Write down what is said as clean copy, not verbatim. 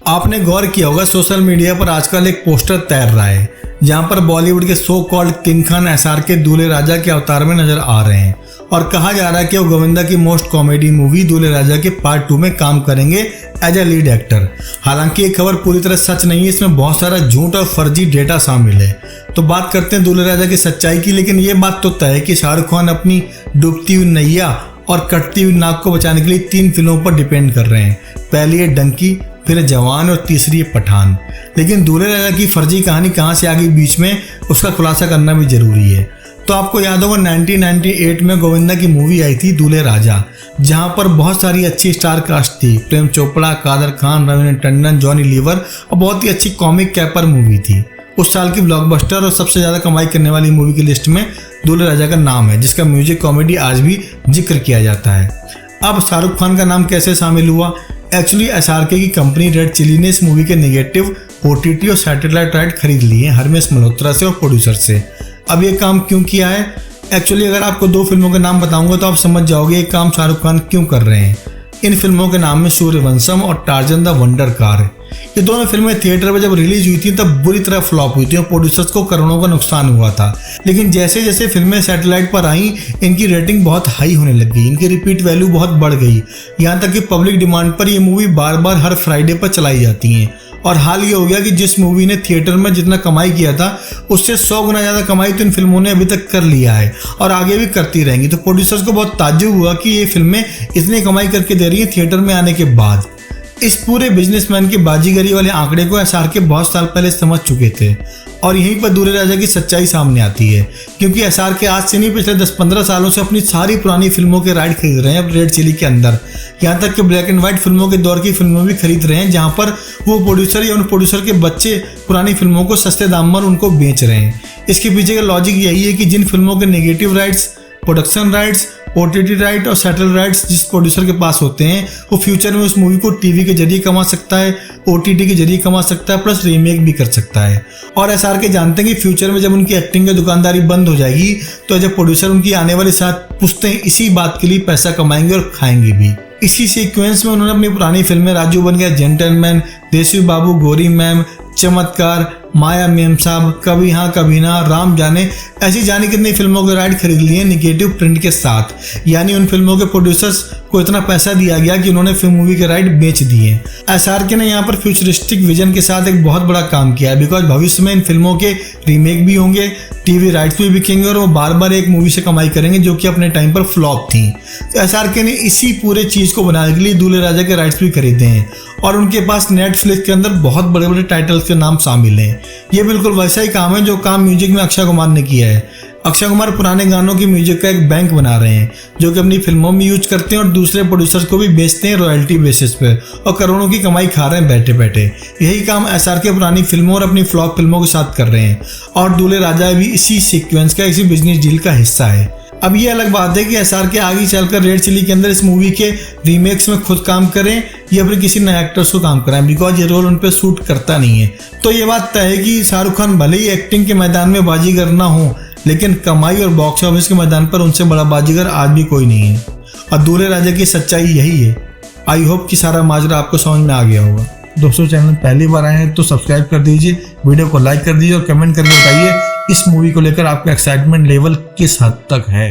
आपने गौर किया होगा सोशल मीडिया पर आजकल एक पोस्टर तैर रहा है जहां पर बॉलीवुड के so called king Khan SRK दूल्हे राजा के अवतार में नजर आ रहे हैं और कहा जा रहा है कि वो गोविंदा की मोस्ट कॉमेडी मूवी दूल्हे राजा के पार्ट 2 में काम करेंगे एज ए लीड एक्टर। हालांकि ये खबर पूरी तरह सच नहीं है, इसमें बहुत सारा झूठ और फर्जी डेटा शामिल है। तो बात करते हैं दूल्हे राजा की सच्चाई की, लेकिन ये बात तो तय है कि शाहरुख खान अपनी डूबती हुई नैया और कटती हुई नाक को बचाने के लिए 3 फिल्मों पर डिपेंड कर रहे हैं। पहली है डंकी, फिर जवान और तीसरी है पठान। लेकिन दूल्हे राजा की फर्जी कहानी कहां से आ गई बीच में, उसका खुलासा करना भी जरूरी है। तो आपको याद होगा 1998 में गोविंदा की मूवी आई थी दूल्हे राजा, जहां पर बहुत सारी अच्छी स्टार कास्ट थी। प्रेम चोपड़ा, कादर खान, रवीना टंडन, जॉनी लीवर और बहुत ही अच्छी कॉमिक कैपर मूवी थी। उस साल की ब्लॉकबस्टर और सबसे ज्यादा कमाई करने वाली मूवी की लिस्ट में दूल्हे राजा का नाम है, जिसका म्यूजिक कॉमेडी आज भी जिक्र किया जाता है। अब शाहरुख खान का नाम कैसे शामिल हुआ? एक्चुअली एसआरके की कंपनी रेड चिली ने इस मूवी के नेगेटिव ओटीटी और सैटेलाइट राइट खरीद लिए हरमेश मल्होत्रा से और प्रोड्यूसर से। अब ये काम क्यों किया है? एक्चुअली अगर आपको 2 फिल्मों के नाम बताऊंगा तो आप समझ जाओगे ये काम शाहरुख खान क्यों कर रहे हैं। इन फिल्मों के नाम में सूर्यवंशम और टार्जन द वंडर कार। ये दोनों फिल्में थिएटर में जब रिलीज हुई थी तब बुरी तरह फ्लॉप हुई थी और प्रोड्यूसर्स को करोड़ों का नुकसान हुआ था। लेकिन जैसे जैसे फिल्में सैटेलाइट पर आई, इनकी रेटिंग बहुत हाई होने लग गई, इनकी रिपीट वैल्यू बहुत बढ़ गई। यहाँ तक कि पब्लिक डिमांड पर ये मूवी बार बार हर फ्राइडे पर चलाई जाती हैं। और हाल ये हो गया कि जिस मूवी ने थिएटर में जितना कमाई किया था उससे 100 गुना ज़्यादा कमाई तो इन फिल्मों ने अभी तक कर लिया है और आगे भी करती रहेंगी। तो प्रोड्यूसर्स को बहुत ताज्जुब हुआ कि ये फिल्में इतनी कमाई करके दे रही हैं थिएटर में आने के बाद। इस पूरे बिजनेसमैन की बाजीगरी वाले आंकड़े को एसआरके बहुत साल पहले समझ चुके थे और यहीं पर दूल्हे राजा की सच्चाई सामने आती है। क्योंकि एसआरके आज से नहीं पिछले 10-15 सालों से अपनी सारी पुरानी फिल्मों के राइट खरीद रहे हैं अब रेड चिली के अंदर। यहाँ तक कि ब्लैक एंड व्हाइट फिल्मों के दौर की फिल्में भी खरीद रहे हैं, जहाँ पर वो प्रोड्यूसर या उन प्रोड्यूसर के बच्चे पुरानी फिल्मों को सस्ते दाम पर उनको बेच रहे हैं। इसके पीछे का लॉजिक यही है कि जिन फिल्मों के negative rights, production rights, OTT right और सैटेलाइट राइट्स जिस प्रोड्यूसर के पास होते हैं वो फ्यूचर में उस मूवी को टीवी के जरिए कमा सकता है, ओटीटी के जरिए कमा सकता है, प्लस रीमेक भी कर सकता है। और एसआरके जानते हैं कि फ्यूचर में जब उनकी एक्टिंग की दुकानदारी बंद हो जाएगी तो एज ए प्रोड्यूसर उनकी आने वाली साथ पुश्तें इसी बात के लिए पैसा कमाएंगे और खाएंगे भी। इसी सीक्वेंस में उन्होंने अपनी पुरानी फिल्में राजू बन गया जेंटलमैन, देसी बाबू, गोरी मैम, चमत्कार, माया मेम साहब, कभी हाँ कभी ना, राम जाने, ऐसी जाने कितनी फिल्मों के राइट खरीद लिए निगेटिव प्रिंट के साथ। यानी उन फिल्मों के प्रोड्यूसर्स को इतना पैसा दिया गया कि उन्होंने फिल्म मूवी के राइट बेच दिए। एसआरके ने यहाँ पर फ्यूचरिस्टिक विजन के साथ एक बहुत बड़ा काम किया है, बिकॉज भविष्य में इन फिल्मों के रीमेक भी होंगे, टीवी राइट्स भी बिकेंगे और वो बार बार एक मूवी से कमाई करेंगे जो कि अपने टाइम पर फ्लॉप थी। तो एसआरके ने इसी पूरे चीज को बनाने के लिए दूल्हे राजा के राइट्स भी खरीदे हैं और उनके पास नेटफ्लिक्स के अंदर बहुत बड़े बड़े टाइटल्स के नाम शामिल हैं। ये बिल्कुल वैसा ही काम है जो काम म्यूजिक में अक्षय कुमार ने किया है। अक्षय कुमार पुराने गानों की म्यूजिक का एक बैंक बना रहे हैं जो कि अपनी फिल्मों में यूज करते हैं और दूसरे प्रोड्यूसर्स को भी बेचते हैं रॉयल्टी बेसिस पे और करोड़ों की कमाई खा रहे हैं बैठे बैठे। यही काम एसआरके पुरानी फिल्मों और अपनी फ्लॉप फिल्मों के साथ कर रहे हैं और दूल्हे राजा भी इसी सीक्वेंस का, इसी बिजनेस डील का हिस्सा है। अब ये अलग बात है कि एसआरके आगे चलकर रेड चिली के अंदर इस मूवी के रीमेक्स में खुद काम करें या फिर किसी नए एक्टर्स को काम कराएं, बिकॉज ये रोल उन पे सूट करता नहीं है। तो ये बात तय है कि शाहरुख खान भले ही एक्टिंग के मैदान में बाजीगर ना हो, लेकिन कमाई और बॉक्स ऑफिस के मैदान पर उनसे बड़ा बाजीगर आज भी कोई नहीं है। और दूल्हे राजा की सच्चाई यही है। आई होप कि सारा माजरा आपको समझ में आ गया होगा। दोस्तों, चैनल पहली बार आए हैं तो सब्सक्राइब कर दीजिए, वीडियो को लाइक कर दीजिए और कमेंट करके बताइए इस मूवी को लेकर आपका एक्साइटमेंट लेवल किस हद तक है।